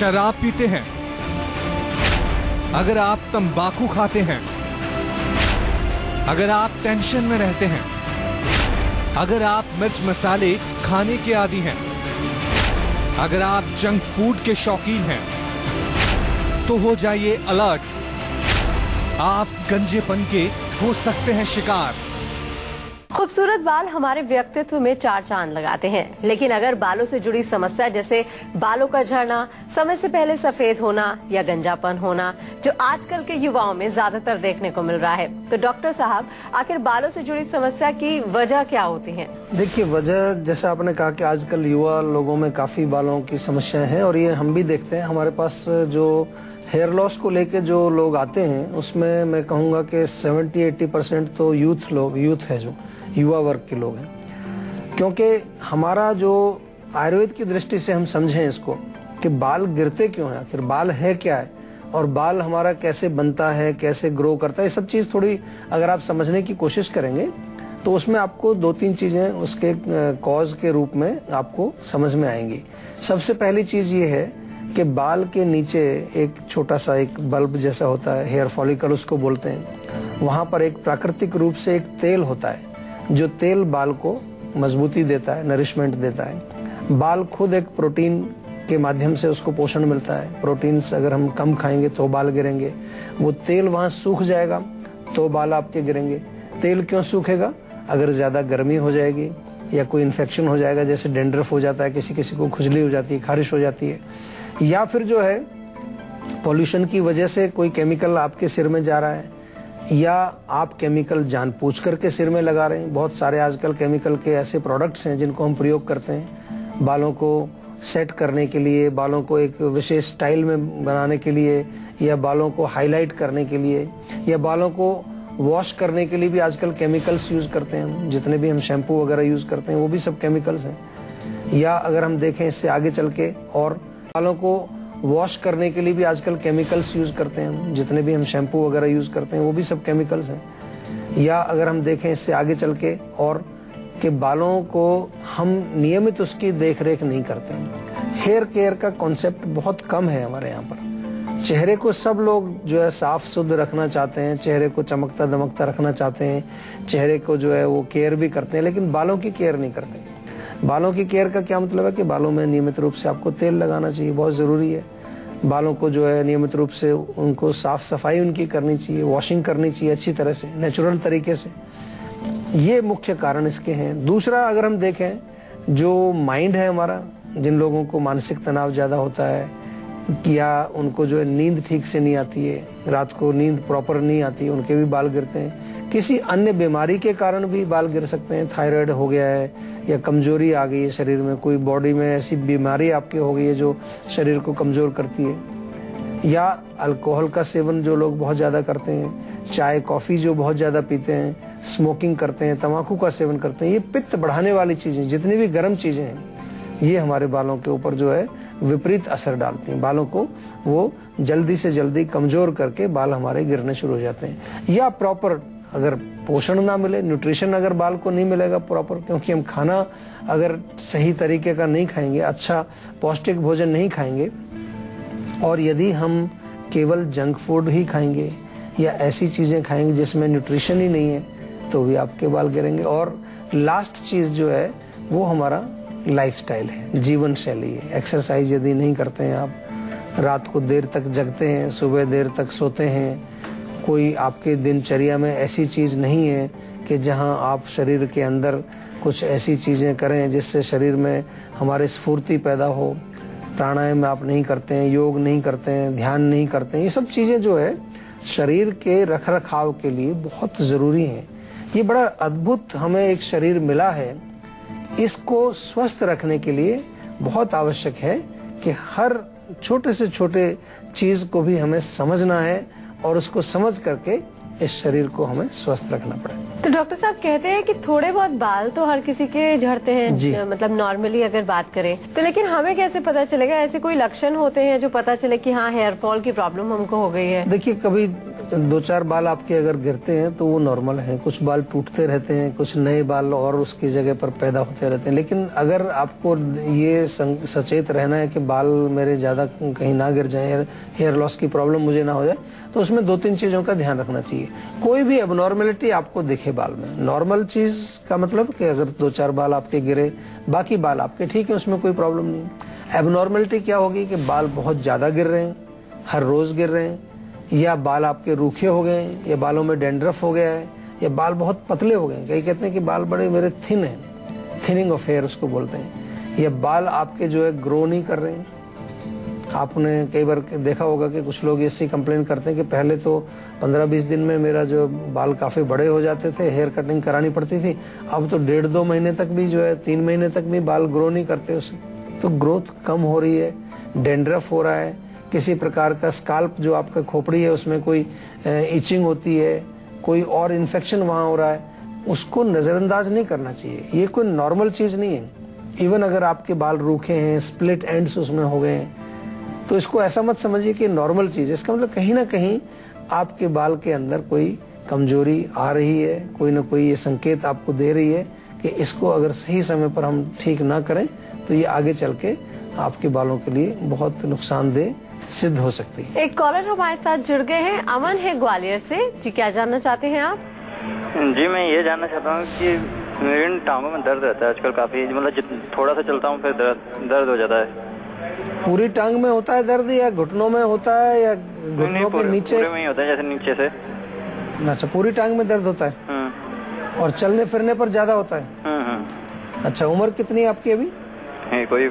शराब पीते हैं, अगर आप तंबाकू खाते हैं, अगर आप टेंशन में रहते हैं, अगर आप मिर्च मसाले खाने के आदी हैं, अगर आप जंक फूड के शौकीन हैं, तो हो जाइए अलर्ट। आप गंजेपन के हो सकते हैं शिकार। खूबसूरत बाल हमारे व्यक्तित्व में चार चांद लगाते हैं, लेकिन अगर बालों से जुड़ी समस्या जैसे बालों का झड़ना, समय से पहले सफेद होना या गंजापन होना, जो आजकल के युवाओं में ज्यादातर देखने को मिल रहा है, तो डॉक्टर साहब आखिर बालों से जुड़ी समस्या की वजह क्या होती है? देखिए, वजह जैसा आपने कहा कि आजकल युवा लोगों में काफी बालों की समस्याएं हैं और ये हम भी देखते हैं। हमारे पास जो हेयर लॉस को लेके जो लोग आते हैं उसमें मैं कहूँगा कि 70-80% तो यूथ है, जो युवा वर्ग के लोग हैं। क्योंकि हमारा जो आयुर्वेद की दृष्टि से हम समझें इसको कि बाल गिरते क्यों हैं, आखिर बाल है क्या है और बाल हमारा कैसे बनता है, कैसे ग्रो करता है, ये सब चीज़ थोड़ी अगर आप समझने की कोशिश करेंगे तो उसमें आपको 2-3 चीज़ें उसके कॉज के रूप में आपको समझ में आएंगी। सबसे पहली चीज़ ये है कि बाल के नीचे एक छोटा सा एक बल्ब जैसा होता है, हेयर फॉलिकल उसको बोलते हैं। वहाँ पर एक प्राकृतिक रूप से एक तेल होता है, जो तेल बाल को मजबूती देता है, नरिशमेंट देता है। बाल खुद एक प्रोटीन के माध्यम से उसको पोषण मिलता है। प्रोटीन्स अगर हम कम खाएंगे तो बाल गिरेंगे, वो तेल वहाँ सूख जाएगा तो बाल आपके गिरेंगे। तेल क्यों सूखेगा? अगर ज़्यादा गर्मी हो जाएगी या कोई इन्फेक्शन हो जाएगा, जैसे डेंड्रफ हो जाता है, किसी किसी को खुजली हो जाती है, खारिश हो जाती है, या फिर जो है पॉल्यूशन की वजह से कोई केमिकल आपके सिर में जा रहा है, या आप केमिकल जानबूझ करके सिर में लगा रहे हैं। बहुत सारे आजकल केमिकल के ऐसे प्रोडक्ट्स हैं जिनको हम प्रयोग करते हैं बालों को सेट करने के लिए, बालों को एक विशेष स्टाइल में बनाने के लिए, या बालों को हाईलाइट करने के लिए, या बालों को वॉश करने के लिए भी आजकल केमिकल्स यूज करते हैं हम। जितने भी हम शैम्पू वगैरह यूज करते हैं वो भी सब केमिकल्स हैं। या अगर हम देखें इससे आगे चल के, और बालों को वॉश करने के लिए भी आजकल केमिकल्स यूज करते हैं हम। जितने भी हम शैम्पू वगैरह यूज करते हैं वो भी सब केमिकल्स हैं। या अगर हम देखें इससे आगे चल के, और कि बालों को हम नियमित उसकी देख रेख नहीं करते हैं। हेयर केयर का कॉन्सेप्ट बहुत कम है हमारे यहाँ पर। चेहरे को सब लोग जो है साफ शुद्ध रखना चाहते हैं, चेहरे को चमकता दमकता रखना चाहते हैं, चेहरे को जो है वो केयर भी करते हैं, लेकिन बालों की केयर नहीं करते। बालों की केयर का क्या मतलब है कि बालों में नियमित रूप से आपको तेल लगाना चाहिए, बहुत ज़रूरी है। बालों को जो है नियमित रूप से उनको साफ सफाई उनकी करनी चाहिए, वॉशिंग करनी चाहिए अच्छी तरह से, नेचुरल तरीके से। ये मुख्य कारण इसके हैं। दूसरा, अगर हम देखें जो माइंड है हमारा, जिन लोगों को मानसिक तनाव ज़्यादा होता है, या उनको जो है नींद ठीक से नहीं आती है, रात को नींद प्रॉपर नहीं आती है, उनके भी बाल गिरते हैं। किसी अन्य बीमारी के कारण भी बाल गिर सकते हैं। थायराइड हो गया है, या कमजोरी आ गई है शरीर में, कोई बॉडी में ऐसी बीमारी आपके हो गई है जो शरीर को कमजोर करती है, या अल्कोहल का सेवन जो लोग बहुत ज़्यादा करते हैं, चाय कॉफ़ी जो बहुत ज़्यादा पीते हैं, स्मोकिंग करते हैं, तंबाकू का सेवन करते हैं, ये पित्त बढ़ाने वाली चीज़ें, जितनी भी गर्म चीज़ें हैं, ये हमारे बालों के ऊपर जो है विपरीत असर डालती हैं। बालों को वो जल्दी से जल्दी कमज़ोर करके बाल हमारे गिरने शुरू हो जाते हैं। या प्रॉपर अगर पोषण ना मिले, न्यूट्रिशन अगर बाल को नहीं मिलेगा प्रॉपर, क्योंकि हम खाना अगर सही तरीके का नहीं खाएंगे, अच्छा पौष्टिक भोजन नहीं खाएंगे, और यदि हम केवल जंक फूड ही खाएंगे या ऐसी चीज़ें खाएंगे जिसमें न्यूट्रिशन ही नहीं है, तो भी आपके बाल गिरेंगे। और लास्ट चीज़ जो है वो हमारा लाइफस्टाइल है, जीवन शैली है। एक्सरसाइज यदि नहीं करते हैं आप, रात को देर तक जगते हैं, सुबह देर तक सोते हैं, कोई आपके दिनचर्या में ऐसी चीज़ नहीं है कि जहां आप शरीर के अंदर कुछ ऐसी चीज़ें करें जिससे शरीर में हमारे स्फूर्ति पैदा हो, प्राणायाम आप नहीं करते हैं, योग नहीं करते हैं, ध्यान नहीं करते हैं, ये सब चीज़ें जो है शरीर के रख रखाव के लिए बहुत ज़रूरी हैं। ये बड़ा अद्भुत हमें एक शरीर मिला है, इसको स्वस्थ रखने के लिए बहुत आवश्यक है कि हर छोटे से छोटे चीज़ को भी हमें समझना है और उसको समझ करके इस शरीर को हमें स्वस्थ रखना पड़ेगा। तो डॉक्टर साहब कहते हैं कि थोड़े बहुत बाल तो हर किसी के झड़ते हैं, मतलब नॉर्मली अगर बात करें तो, लेकिन हमें कैसे पता चलेगा? ऐसे कोई लक्षण होते हैं जो पता चले कि हाँ हेयर फॉल की प्रॉब्लम हमको हो गई है? देखिए, कभी 2-4 बाल आपके अगर गिरते हैं तो वो नॉर्मल है, कुछ बाल टूटते रहते हैं, कुछ नए बाल और उसकी जगह पर पैदा होते रहते हैं। लेकिन अगर आपको ये सचेत रहना है कि बाल मेरे ज़्यादा कहीं ना गिर जाएं, हेयर लॉस की प्रॉब्लम मुझे ना हो जाए, तो उसमें 2-3 चीज़ों का ध्यान रखना चाहिए। कोई भी एबनॉर्मेलिटी आपको दिखे बाल में, नॉर्मल चीज़ का मतलब कि अगर 2-4 बाल आपके गिरे, बाकी बाल आपके ठीक है, उसमें कोई प्रॉब्लम नहीं। एबनॉर्मेलिटी क्या होगी कि बाल बहुत ज़्यादा गिर रहे हैं, हर रोज़ गिर रहे हैं, या बाल आपके रूखे हो गए हैं, या बालों में डैंड्रफ हो गया है, या बाल बहुत पतले हो गए हैं। कई कहते हैं कि बाल बड़े मेरे थिन हैं, थिनिंग ऑफ हेयर उसको बोलते हैं। या बाल आपके जो है ग्रो नहीं कर रहे हैं। आपने कई बार देखा होगा कि कुछ लोग ऐसी कंप्लेन करते हैं कि पहले तो 15-20 दिन में मेरा जो बाल काफ़ी बड़े हो जाते थे, हेयर कटिंग करानी पड़ती थी, अब तो 1.5-2 महीने तक भी जो है 3 महीने तक भी बाल ग्रो नहीं करते उससे। तो ग्रोथ कम हो रही है, डैंड्रफ हो रहा है, किसी प्रकार का स्काल्प जो आपका खोपड़ी है उसमें कोई इचिंग होती है, कोई और इन्फेक्शन वहाँ हो रहा है, उसको नज़रअंदाज नहीं करना चाहिए। ये कोई नॉर्मल चीज़ नहीं है। इवन अगर आपके बाल रूखे हैं, स्प्लिट एंड्स उसमें हो गए हैं, तो इसको ऐसा मत समझिए कि नॉर्मल चीज़ है। इसका मतलब कहीं ना कहीं आपके बाल के अंदर कोई कमजोरी आ रही है, कोई ना कोई ये संकेत आपको दे रही है कि इसको अगर सही समय पर हम ठीक ना करें तो ये आगे चल के आपके बालों के लिए बहुत नुकसानदेह सिद्ध हो सकती है। एक कॉलर हमारे साथ जुड़ गए हैं, अमन है ग्वालियर से। जी, क्या जानना चाहते हैं आप? जी, मैं ये जानना चाहता हूँ कि मेरी टांगों में दर्द रहता है आजकल काफी, मतलब थोड़ा सा चलता हूँ फिर दर्द हो जाता है। पूरी टांग में होता है दर्द, या घुटनों में होता है, या घुटनों के नीचे? पूरे में ही होता है, जैसे नीचे से। अच्छा, पूरी टांग में दर्द होता है। और चलने फिरने पर ज्यादा होता है? अच्छा, उम्र कितनी है आपकी अभी? कोई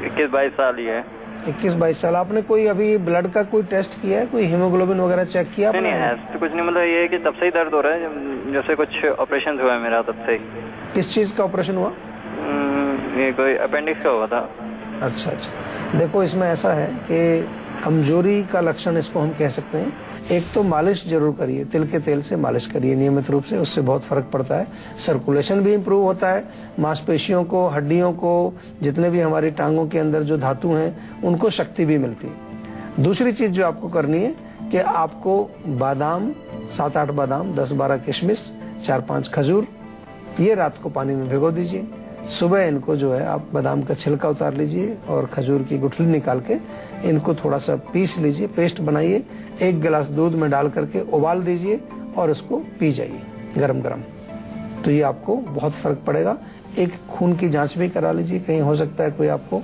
21-22 साल ही है। 21-22 साल। आपने कोई अभी ब्लड का कोई टेस्ट किया है, कोई हीमोग्लोबिन वगैरह चेक किया आपने? नहीं, तो कुछ नहीं, मतलब ये है कि तब से ही दर्द हो रहा है, जैसे कुछ ऑपरेशन हुआ है मेरा तब से ही। किस चीज का ऑपरेशन हुआ? ये कोई अपेंडिक्स का हुआ था। अच्छा, देखो इसमें ऐसा है कि कमजोरी का लक्षण इसको हम कह सकते हैं। एक तो मालिश जरूर करिए, तिल के तेल से मालिश करिए नियमित रूप से, उससे बहुत फर्क पड़ता है। सर्कुलेशन भी इम्प्रूव होता है, मांसपेशियों को, हड्डियों को, जितने भी हमारी टांगों के अंदर जो धातु हैं उनको शक्ति भी मिलती है। दूसरी चीज जो आपको करनी है कि आपको बादाम, 7-8 बादाम, 10-12 किशमिश, 4-5 खजूर, ये रात को पानी में भिगो दीजिए। सुबह इनको जो है आप बादाम का छिलका उतार लीजिए और खजूर की गुठली निकाल के इनको थोड़ा सा पीस लीजिए, पेस्ट बनाइए, 1 गिलास दूध में डाल करके उबाल दीजिए और उसको पी जाइए गरम गरम। तो ये आपको बहुत फर्क पड़ेगा। एक खून की जांच भी करा लीजिए, कहीं हो सकता है कोई आपको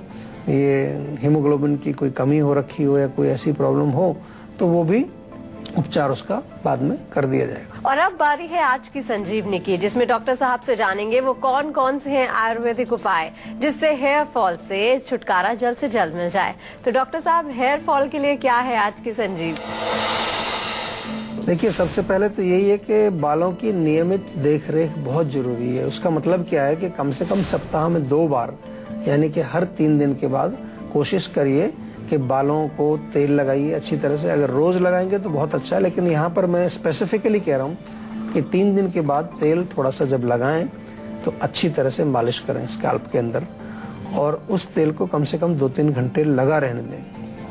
ये हीमोग्लोबिन की कोई कमी हो रखी हो या कोई ऐसी प्रॉब्लम हो, तो वो भी उपचार उसका बाद में कर दिया जाएगा। और अब बारी है आज की संजीवनी की, जिसमें डॉक्टर साहब से जानेंगे वो कौन कौन से हैं आयुर्वेदिक उपाय जिससे हेयर फॉल से छुटकारा जल्द से जल्द मिल जाए। तो डॉक्टर साहब, हेयर फॉल के लिए क्या है आज की संजीवनी? देखिए, सबसे पहले तो यही है कि बालों की नियमित देखरेख बहुत जरूरी है। उसका मतलब क्या है कि कम से कम सप्ताह में 2 बार, यानी कि हर 3 दिन के बाद कोशिश करिए कि बालों को तेल लगाइए अच्छी तरह से। अगर रोज लगाएंगे तो बहुत अच्छा है, लेकिन यहाँ पर मैं स्पेसिफिकली कह रहा हूँ कि 3 दिन के बाद तेल थोड़ा सा जब लगाएं तो अच्छी तरह से मालिश करें स्कैल्प के अंदर, और उस तेल को कम से कम 2-3 घंटे लगा रहने दें।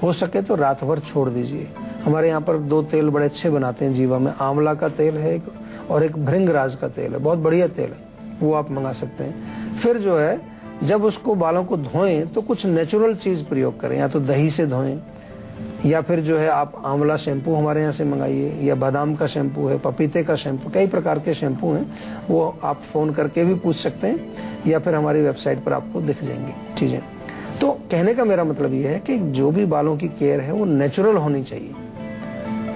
हो सके तो रात भर छोड़ दीजिए। हमारे यहाँ पर 2 तेल बड़े अच्छे बनाते हैं जीवा में, आंवला का तेल है एक, और एक भृंगराज का तेल है, बहुत बढ़िया तेल है, वो आप मंगा सकते हैं। फिर जो है जब उसको बालों को धोएं तो कुछ नेचुरल चीज प्रयोग करें, या तो दही से धोएं, या फिर जो है आप आंवला शैम्पू हमारे यहाँ से मंगाइए, या बादाम का शैम्पू है, पपीते का शैम्पू, कई प्रकार के शैम्पू हैं, वो आप फोन करके भी पूछ सकते हैं, या फिर हमारी वेबसाइट पर आपको दिख जाएंगी चीजें। तो कहने का मेरा मतलब ये है कि जो भी बालों की केयर है वो नेचुरल होनी चाहिए,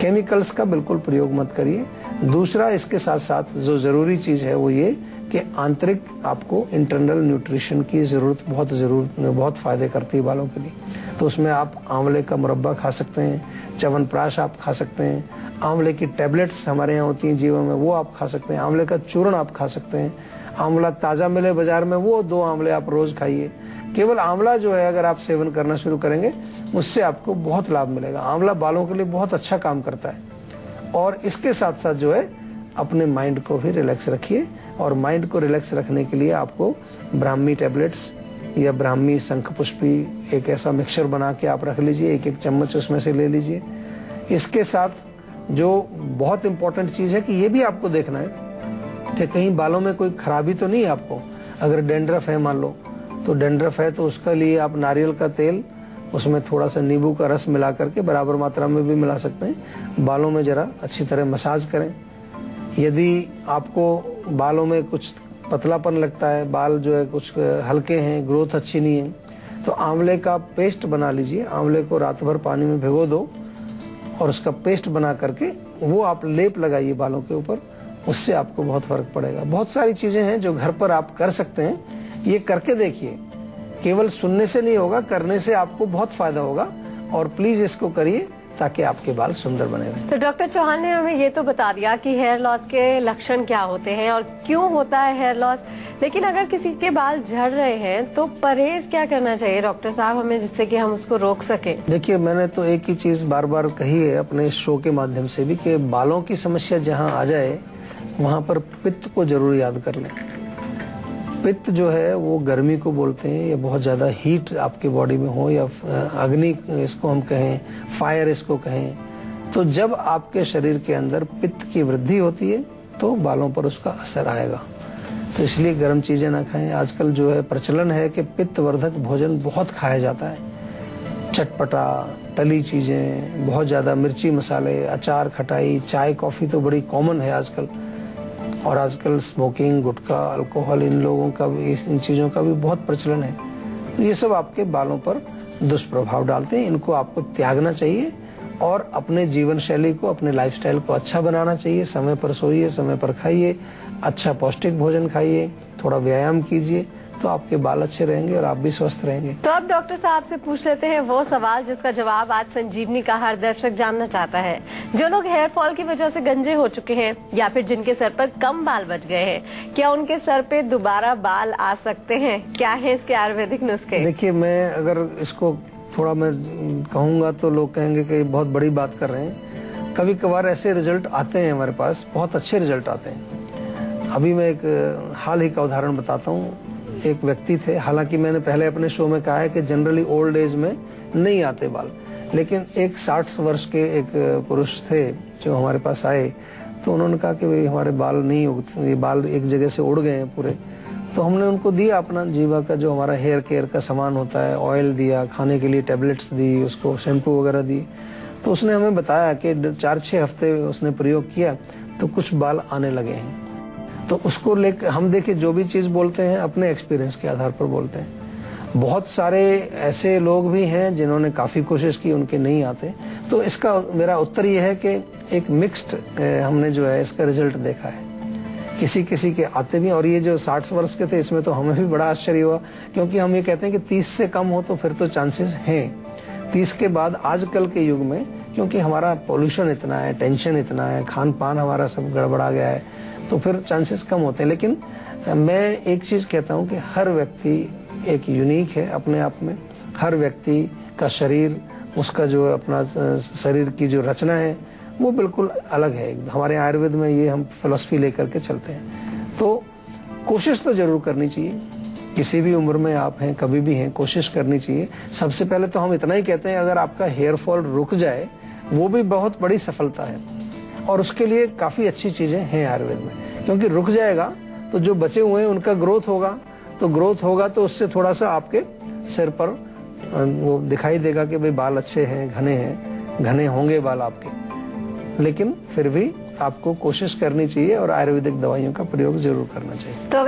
केमिकल्स का बिल्कुल प्रयोग मत करिए। दूसरा, इसके साथ साथ जो जरूरी चीज है वो ये कि आंतरिक आपको इंटरनल न्यूट्रिशन की बहुत फायदे करती है बालों के लिए। तो उसमें आप आंवले का मुरब्बा खा सकते हैं, च्यवनप्राश आप खा सकते हैं, आंवले की टैबलेट्स हमारे यहाँ होती हैं जीवन में, वो आप खा सकते हैं, आंवले का चूर्ण आप खा सकते हैं, आंवला ताजा मिले बाजार में वो 2 आंवले आप रोज खाइए। केवल आंवला जो है अगर आप सेवन करना शुरू करेंगे उससे आपको बहुत लाभ मिलेगा। आंवला बालों के लिए बहुत अच्छा काम करता है। और इसके साथ साथ जो है अपने माइंड को भी रिलैक्स रखिए, और माइंड को रिलैक्स रखने के लिए आपको ब्राह्मी टैबलेट्स या ब्राह्मी शंख पुष्पी एक ऐसा मिक्सचर बना के आप रख लीजिए, 1-1 चम्मच उसमें से ले लीजिए। इसके साथ जो बहुत इंपॉर्टेंट चीज है कि ये भी आपको देखना है कि कहीं बालों में कोई खराबी तो नहीं है आपको। अगर डेंड्रफ है मान लो, तो डेंड्रफ है तो उसके लिए आप नारियल का तेल, उसमें थोड़ा सा नींबू का रस मिला करके बराबर मात्रा में भी मिला सकते हैं, बालों में जरा अच्छी तरह मसाज करें। यदि आपको बालों में कुछ पतलापन लगता है, बाल जो है कुछ हल्के हैं, ग्रोथ अच्छी नहीं है, तो आंवले का पेस्ट बना लीजिए। आंवले को रात भर पानी में भिगो दो और उसका पेस्ट बना करके वो आप लेप लगाइए बालों के ऊपर, उससे आपको बहुत फर्क पड़ेगा। बहुत सारी चीजें हैं जो घर पर आप कर सकते हैं, ये करके देखिए। केवल सुनने से नहीं होगा, करने से आपको बहुत फायदा होगा। और प्लीज इसको करिए ताकि आपके बाल सुंदर बने रहें। तो डॉक्टर चौहान ने हमें ये तो बता दिया कि हेयर लॉस के लक्षण क्या होते हैं और क्यों होता है हेयर लॉस, लेकिन अगर किसी के बाल झड़ रहे हैं तो परहेज क्या करना चाहिए डॉक्टर साहब हमें, जिससे कि हम उसको रोक सके? देखिए, मैंने तो एक ही चीज बार बार कही है अपने इस शो के माध्यम से भी कि बालों की समस्या जहाँ आ जाए वहाँ पर पित्त को जरूर याद कर लें। पित्त जो है वो गर्मी को बोलते हैं, या बहुत ज्यादा हीट आपके बॉडी में हो, या अग्नि इसको हम कहें, फायर इसको कहें। तो जब आपके शरीर के अंदर पित्त की वृद्धि होती है तो बालों पर उसका असर आएगा। तो इसलिए गर्म चीजें ना खाएं। आजकल जो है प्रचलन है कि पित्त वर्धक भोजन बहुत खाया जाता है, चटपटा तली चीजें, बहुत ज्यादा मिर्ची मसाले, अचार, खटाई, चाय, कॉफी तो बड़ी कॉमन है आजकल। और आजकल स्मोकिंग, गुटखा, अल्कोहल, इन लोगों का भी, इन चीजों का भी बहुत प्रचलन है। तो ये सब आपके बालों पर दुष्प्रभाव डालते हैं, इनको आपको त्यागना चाहिए और अपने जीवन शैली को, अपने लाइफस्टाइल को अच्छा बनाना चाहिए। समय पर सोइए, समय पर खाइए, अच्छा पौष्टिक भोजन खाइए, थोड़ा व्यायाम कीजिए, तो आपके बाल अच्छे रहेंगे और आप भी स्वस्थ रहेंगे। तो अब डॉक्टर साहब से पूछ लेते हैं वो सवाल जिसका जवाब आज संजीवनी का हर दर्शक जानना चाहता है। जो लोग हेयर फॉल की वजह से गंजे हो चुके हैं या फिर जिनके सर पर कम बाल बच गए हैं, क्या उनके सर पे दोबारा बाल आ सकते हैं? क्या है इसके आयुर्वेदिक नुस्खे? देखिए, मैं अगर इसको थोड़ा मैं कहूँगा तो लोग कहेंगे कि बहुत बड़ी बात कर रहे हैं। कभी कभार ऐसे रिजल्ट आते हैं हमारे पास, बहुत अच्छे रिजल्ट आते हैं। अभी मैं एक हाल ही का उदाहरण बताता हूँ। एक व्यक्ति थे, हालांकि मैंने पहले अपने शो में कहा है कि जनरली ओल्ड एज में नहीं आते बाल, लेकिन एक 60 वर्ष के एक पुरुष थे जो हमारे पास आए, तो उन्होंने कहा कि भाई हमारे बाल नहीं उगते, ये बाल एक जगह से उड़ गए हैं पूरे। तो हमने उनको दिया अपना जीवा का जो हमारा हेयर केयर का सामान होता है, ऑयल दिया, खाने के लिए टैबलेट्स दी, उसको शैम्पू वगैरह दी। तो उसने हमें बताया कि 4-6 हफ्ते उसने प्रयोग किया तो कुछ बाल आने लगे हैं। तो उसको लेकर हम देखिए, जो भी चीज बोलते हैं अपने एक्सपीरियंस के आधार पर बोलते हैं। बहुत सारे ऐसे लोग भी हैं जिन्होंने काफी कोशिश की, उनके नहीं आते। तो इसका मेरा उत्तर यह है कि एक मिक्स्ड हमने जो है इसका रिजल्ट देखा है। किसी किसी के आते भी, और ये जो 60 वर्ष के थे इसमें तो हमें भी बड़ा आश्चर्य हुआ, क्योंकि हम ये कहते हैं कि 30 से कम हो तो फिर तो चांसेस हैं। 30 के बाद आजकल के युग में, क्योंकि हमारा पोल्यूशन इतना है, टेंशन इतना है, खान पान हमारा सब गड़बड़ा गया है, तो फिर चांसेस कम होते हैं। लेकिन मैं एक चीज कहता हूं कि हर व्यक्ति एक यूनिक है अपने आप में। हर व्यक्ति का शरीर, उसका जो अपना शरीर की जो रचना है वो बिल्कुल अलग है। हमारे आयुर्वेद में ये हम फिलॉसफी लेकर के चलते हैं। तो कोशिश तो जरूर करनी चाहिए, किसी भी उम्र में आप हैं, कभी भी हैं, कोशिश करनी चाहिए। सबसे पहले तो हम इतना ही कहते हैं, अगर आपका हेयर फॉल रुक जाए वो भी बहुत बड़ी सफलता है, और उसके लिए काफी अच्छी चीजें हैं आयुर्वेद में। क्योंकि रुक जाएगा तो जो बचे हुए हैं उनका ग्रोथ होगा, तो ग्रोथ होगा तो उससे थोड़ा सा आपके सिर पर वो दिखाई देगा कि भाई बाल अच्छे हैं, घने होंगे बाल आपके। लेकिन फिर भी आपको कोशिश करनी चाहिए और आयुर्वेदिक दवाइयों का प्रयोग जरूर करना चाहिए। तो